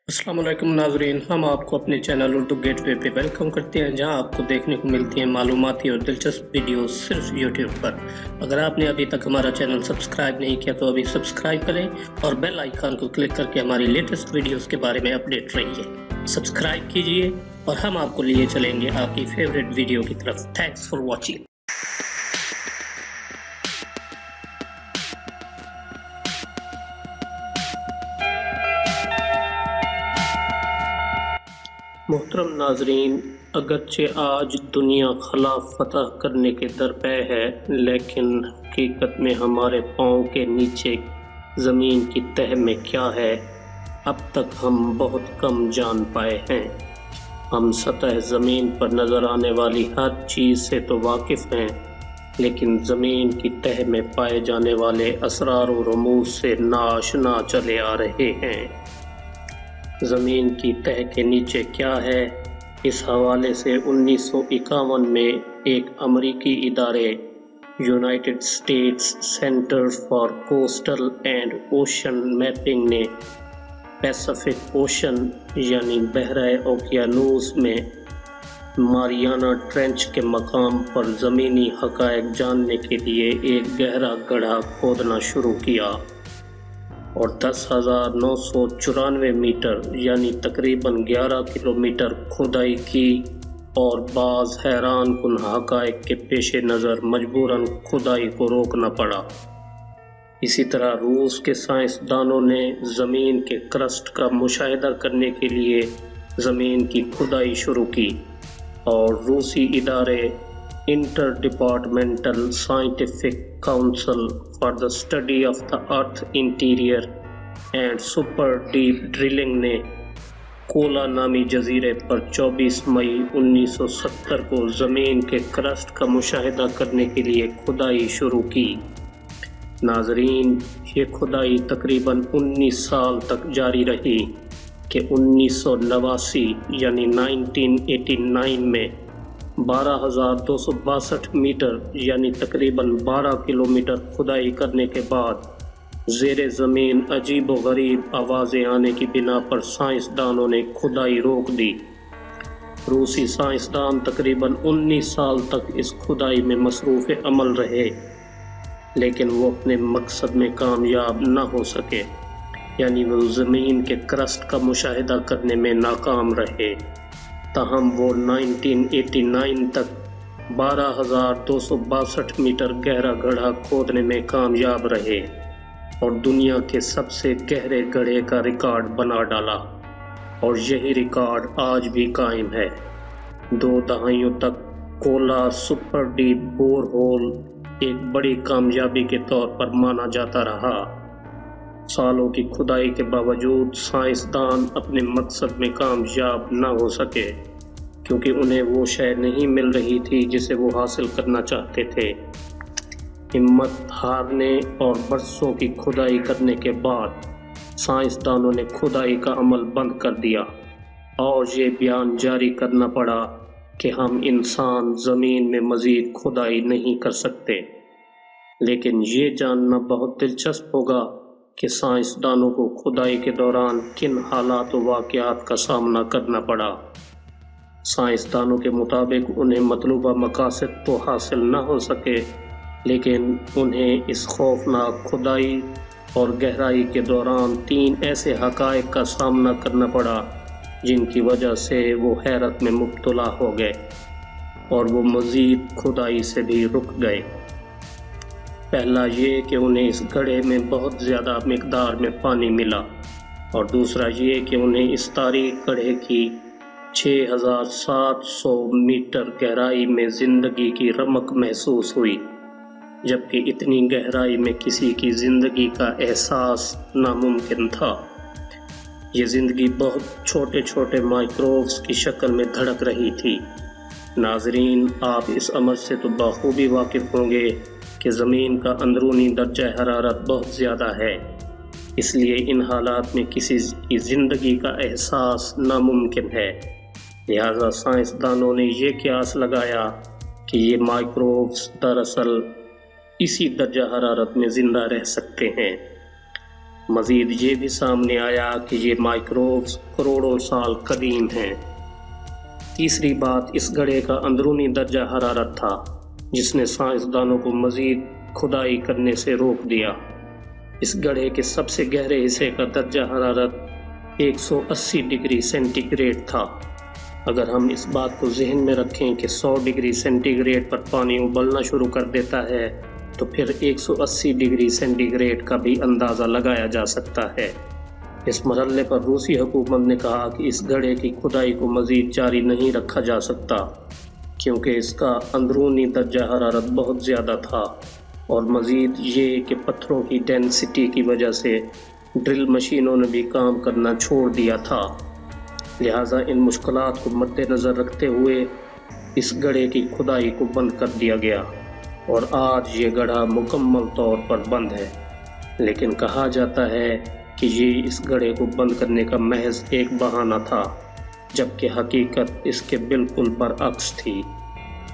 अस्सलाम वालेकुम नाज़रीन, हम आपको अपने चैनल उर्दू गेटवे पे वेलकम करते हैं, जहां आपको देखने को मिलती हैं मालूमाती और दिलचस्प वीडियोस सिर्फ यूट्यूब पर। अगर आपने अभी तक हमारा चैनल सब्सक्राइब नहीं किया तो अभी सब्सक्राइब करें और बेल आइकन को क्लिक करके हमारी लेटेस्ट वीडियोस के बारे में अपडेट रहिए। सब्सक्राइब कीजिए और हम आपको लिए चलेंगे आपकी फेवरेट वीडियो की तरफ। Thanks for watching. मोहतरम नाजरीन, अगरचे आज दुनिया खला फतह करने के दरपे है, लेकिन हकीकत में हमारे पाँव के नीचे ज़मीन की तह में क्या है, अब तक हम बहुत कम जान पाए हैं। हम सतह ज़मीन पर नज़र आने वाली हर चीज़ से तो वाकिफ़ हैं, लेकिन ज़मीन की तह में पाए जाने वाले असरार व रमूज़ से नाआशना चले आ रहे हैं। ज़मीन की तह के नीचे क्या है, इस हवाले से 1951 में एक अमरीकी इदारे United states centre for coastal and ocean mapping ने पैसिफिक ओशन यानी बहरे ओकियानूस में मारियाना ट्रेंच के मकाम पर ज़मीनी हक़ाइक़ जानने के लिए एक गहरा गड्ढा खोदना शुरू किया और 10,994 मीटर यानी तकरीबन 11 किलोमीटर खुदाई की और बाज़ हैरान कुन हक़ाइक़ के पेश नज़र मजबूरन खुदाई को रोकना पड़ा। इसी तरह रूस के साइंसदानों ने ज़मीन के क्रस्ट का मुशाहिदा करने के लिए ज़मीन की खुदाई शुरू की और रूसी इदारे inter departmental scientific council for the study of the earth interior and super deep drilling ने कोला नामी जजीरे पर 24 मई 1970 को ज़मीन के क्रस्ट का मुशाहिदा करने के लिए खुदाई शुरू की। नाजरीन, ये खुदाई तकरीबन 19 साल तक जारी रही कि 1989 यानी 1989 में 12,262 मीटर यानी तकरीबन 12 किलोमीटर खुदाई करने के बाद ज़ेरे ज़मीन अजीब व गरीब आवाज़ें आने की बिना पर साइंसदानों ने खुदाई रोक दी। रूसी साइंसदान तकरीबन 19 साल तक इस खुदाई में मसरूफ़ अमल रहे, लेकिन वो अपने मकसद में कामयाब न हो सके, यानी वो ज़मीन के क्रस्ट का मुशाहिदा करने में नाकाम रहे। ताहम वो 1989 तक 12,262 मीटर गहरा गड्ढा खोदने में कामयाब रहे और दुनिया के सबसे गहरे गड्ढे का रिकॉर्ड बना डाला, और यही रिकॉर्ड आज भी कायम है। 2 दहाइयों तक Kola super deep bore hole एक बड़ी कामयाबी के तौर पर माना जाता रहा। सालों की खुदाई के बावजूद साइंसदान अपने मकसद में कामयाब न हो सके, क्योंकि उन्हें वो शय नहीं मिल रही थी जिसे वो हासिल करना चाहते थे। हिम्मत हारने और बरसों की खुदाई करने के बाद साइंसदानों ने खुदाई का अमल बंद कर दिया और ये बयान जारी करना पड़ा कि हम इंसान ज़मीन में मज़ीद खुदाई नहीं कर सकते। लेकिन ये जानना बहुत दिलचस्प होगा कि साइंसदानों को खुदाई के दौरान किन हालात व वाक़यात का सामना करना पड़ा। साइंसदानों के मुताबिक उन्हें मतलूबा मकासद तो हासिल न हो सके, लेकिन उन्हें इस खौफनाक खुदाई और गहराई के दौरान 3 ऐसे हक़ाइक़ का सामना करना पड़ा जिनकी वजह से वो हैरत में मुब्तला हो गए और वो मज़ीद खुदाई से भी रुक गए। पहला ये कि उन्हें इस गड्ढे में बहुत ज़्यादा मिक़दार में पानी मिला, और दूसरा ये कि उन्हें इस तारीख़ गड्ढे की 6,700 मीटर गहराई में ज़िंदगी की रमक महसूस हुई, जबकि इतनी गहराई में किसी की ज़िंदगी का एहसास नामुमकिन था। ये ज़िंदगी बहुत छोटे छोटे माइक्रोब्स की शक्ल में धड़क रही थी। नाजरीन, आप इस अमर से तो बखूबी वाकिफ़ होंगे कि ज़मीन का अंदरूनी दर्जा हरारत बहुत ज़्यादा है, इसलिए इन हालात में किसी की ज़िंदगी का एहसास नामुमकिन है। लिहाजा साइंसदानों ने ये क़यास लगाया कि ये माइक्रोब्स दरअसल इसी दर्जा हरारत में ज़िंदा रह सकते हैं। مزید یہ بھی سامنے آیا کہ یہ مائکروبز کروڑوں سال قدیم ہیں۔ تیسری بات اس گڑھے کا اندرونی درجہ حرارت تھا، جس نے سائنسدانوں کو مزید کھدائی کرنے سے روک دیا۔ اس گڑھے کے سب سے گہرے حصے کا درجہ حرارت 180 ڈگری سینٹی گریڈ تھا۔ اگر ہم اس بات کو ذہن میں رکھیں کہ 100 ڈگری سینٹی گریڈ پر پانی ابلنا شروع کر دیتا ہے تو پھر 180 ڈگری سینٹی گریڈ کا بھی اندازہ لگایا جا سکتا ہے۔ اس مرحلے پر روسی حکومت نے کہا کہ اس گڑھے کی کھدائی کو مزید جاری نہیں رکھا جا سکتا، کیونکہ اس کا اندرونی درجہ حرارت بہت زیادہ تھا، اور مزید یہ کہ پتھروں کی ڈینسٹی کی وجہ سے ڈرل مشینوں نے بھی کام کرنا چھوڑ دیا تھا۔ لہٰذا ان مشکلات کو مد نظر رکھتے ہوئے اس گڑھے کی کھدائی کو بند کر دیا گیا، اور آج یہ گڑھا مکمل طور پر بند ہے۔ لیکن کہا جاتا ہے کہ یہ اس گڑھے کو بند کرنے کا محض ایک بہانہ تھا، جبکہ حقیقت اس کے بالکل برعکس تھی،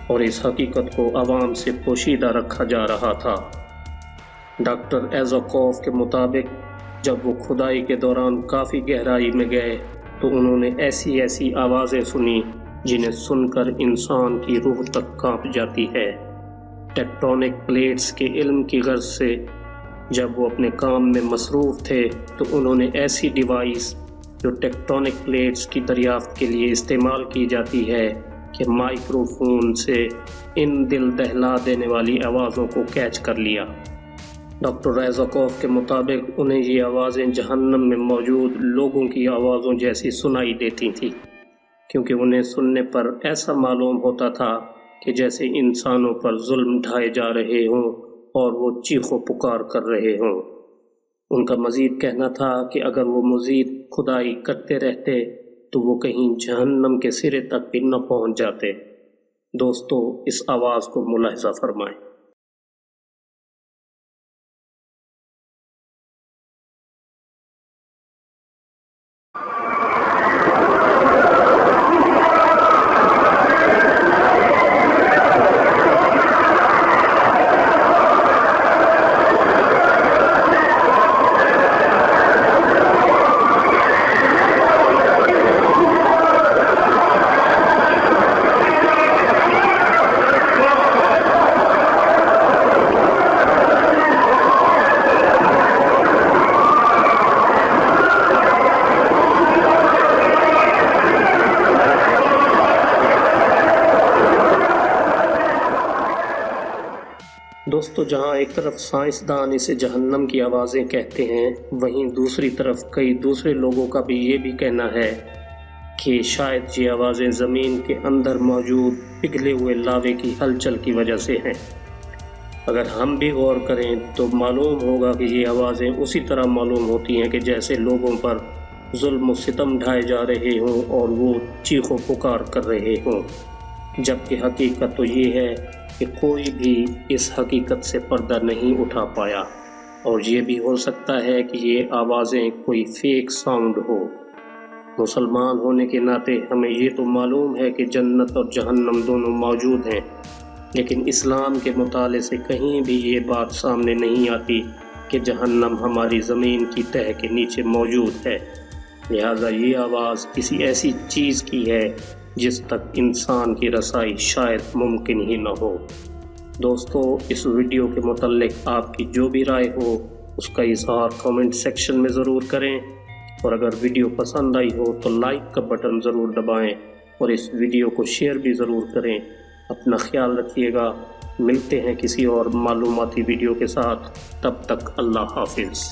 اور اس حقیقت کو عوام سے پوشیدہ رکھا جا رہا تھا۔ ڈاکٹر ایزوکوف کے مطابق جب وہ کھدائی کے دوران کافی گہرائی میں گئے تو انہوں نے ایسی آوازیں سنی جنہیں سن کر انسان کی روح تک کانپ جاتی ہے۔ ٹیکٹونک پلیٹس کے علم کی غرض سے جب وہ اپنے کام میں مصروف تھے تو انہوں نے ایسی ڈیوائس جو ٹیکٹونک پلیٹس کی دریافت کے لیے استعمال کی جاتی ہے کہ مائکرو فون سے ان دل دہلا دینے والی آوازوں کو کیچ کر لیا۔ ڈاکٹر ایزوکوف کے مطابق انہیں یہ آوازیں جہنم میں موجود لوگوں کی آوازوں جیسی سنائی دیتی تھیں، کیونکہ انہیں سننے پر ایسا معلوم ہوتا تھا کہ جیسے انسانوں پر ظلم ڈھائے جا رہے ہوں اور وہ چیخ و پکار کر رہے ہوں۔ ان کا مزید کہنا تھا کہ اگر وہ مزید کھدائی کرتے رہتے تو وہ کہیں جہنم کے سرے تک بھی نہ پہنچ جاتے۔ دوستو، اس آواز کو ملاحظہ فرمائیں۔ دوستو، جہاں ایک طرف سائنسدان اسے جہنم کی آوازیں کہتے ہیں، وہیں دوسری طرف کئی دوسرے لوگوں کا بھی یہ بھی کہنا ہے کہ شاید یہ آوازیں زمین کے اندر موجود پگھلے ہوئے لاوے کی ہلچل کی وجہ سے ہیں۔ اگر ہم بھی غور کریں تو معلوم ہوگا کہ یہ آوازیں اسی طرح معلوم ہوتی ہیں کہ جیسے لوگوں پر ظلم و ستم ڈھائے جا رہے ہوں اور وہ چیخ و پکار کر رہے ہوں، جبکہ حقیقت تو یہ ہے کہ کوئی بھی اس حقیقت سے پردہ نہیں اٹھا پایا، اور یہ بھی ہو سکتا ہے کہ یہ آوازیں کوئی فیک ساؤنڈ ہو۔ مسلمان ہونے کے ناطے ہمیں یہ تو معلوم ہے کہ جنت اور جہنم دونوں موجود ہیں، لیکن اسلام کے مطالعے سے کہیں بھی یہ بات سامنے نہیں آتی کہ جہنم ہماری زمین کی تہہ کے نیچے موجود ہے۔ لہٰذا یہ آواز کسی ایسی چیز کی ہے جس تک انسان کی رسائی شاید ممکن ہی نہ ہو۔ دوستو، اس ویڈیو کے متعلق آپ کی جو بھی رائے ہو اس کا اظہار کامنٹ سیکشن میں ضرور کریں، اور اگر ویڈیو پسند آئی ہو تو لائک کا بٹن ضرور دبائیں اور اس ویڈیو کو شیئر بھی ضرور کریں۔ اپنا خیال رکھیے گا، ملتے ہیں کسی اور معلوماتی ویڈیو کے ساتھ، تب تک اللہ حافظ۔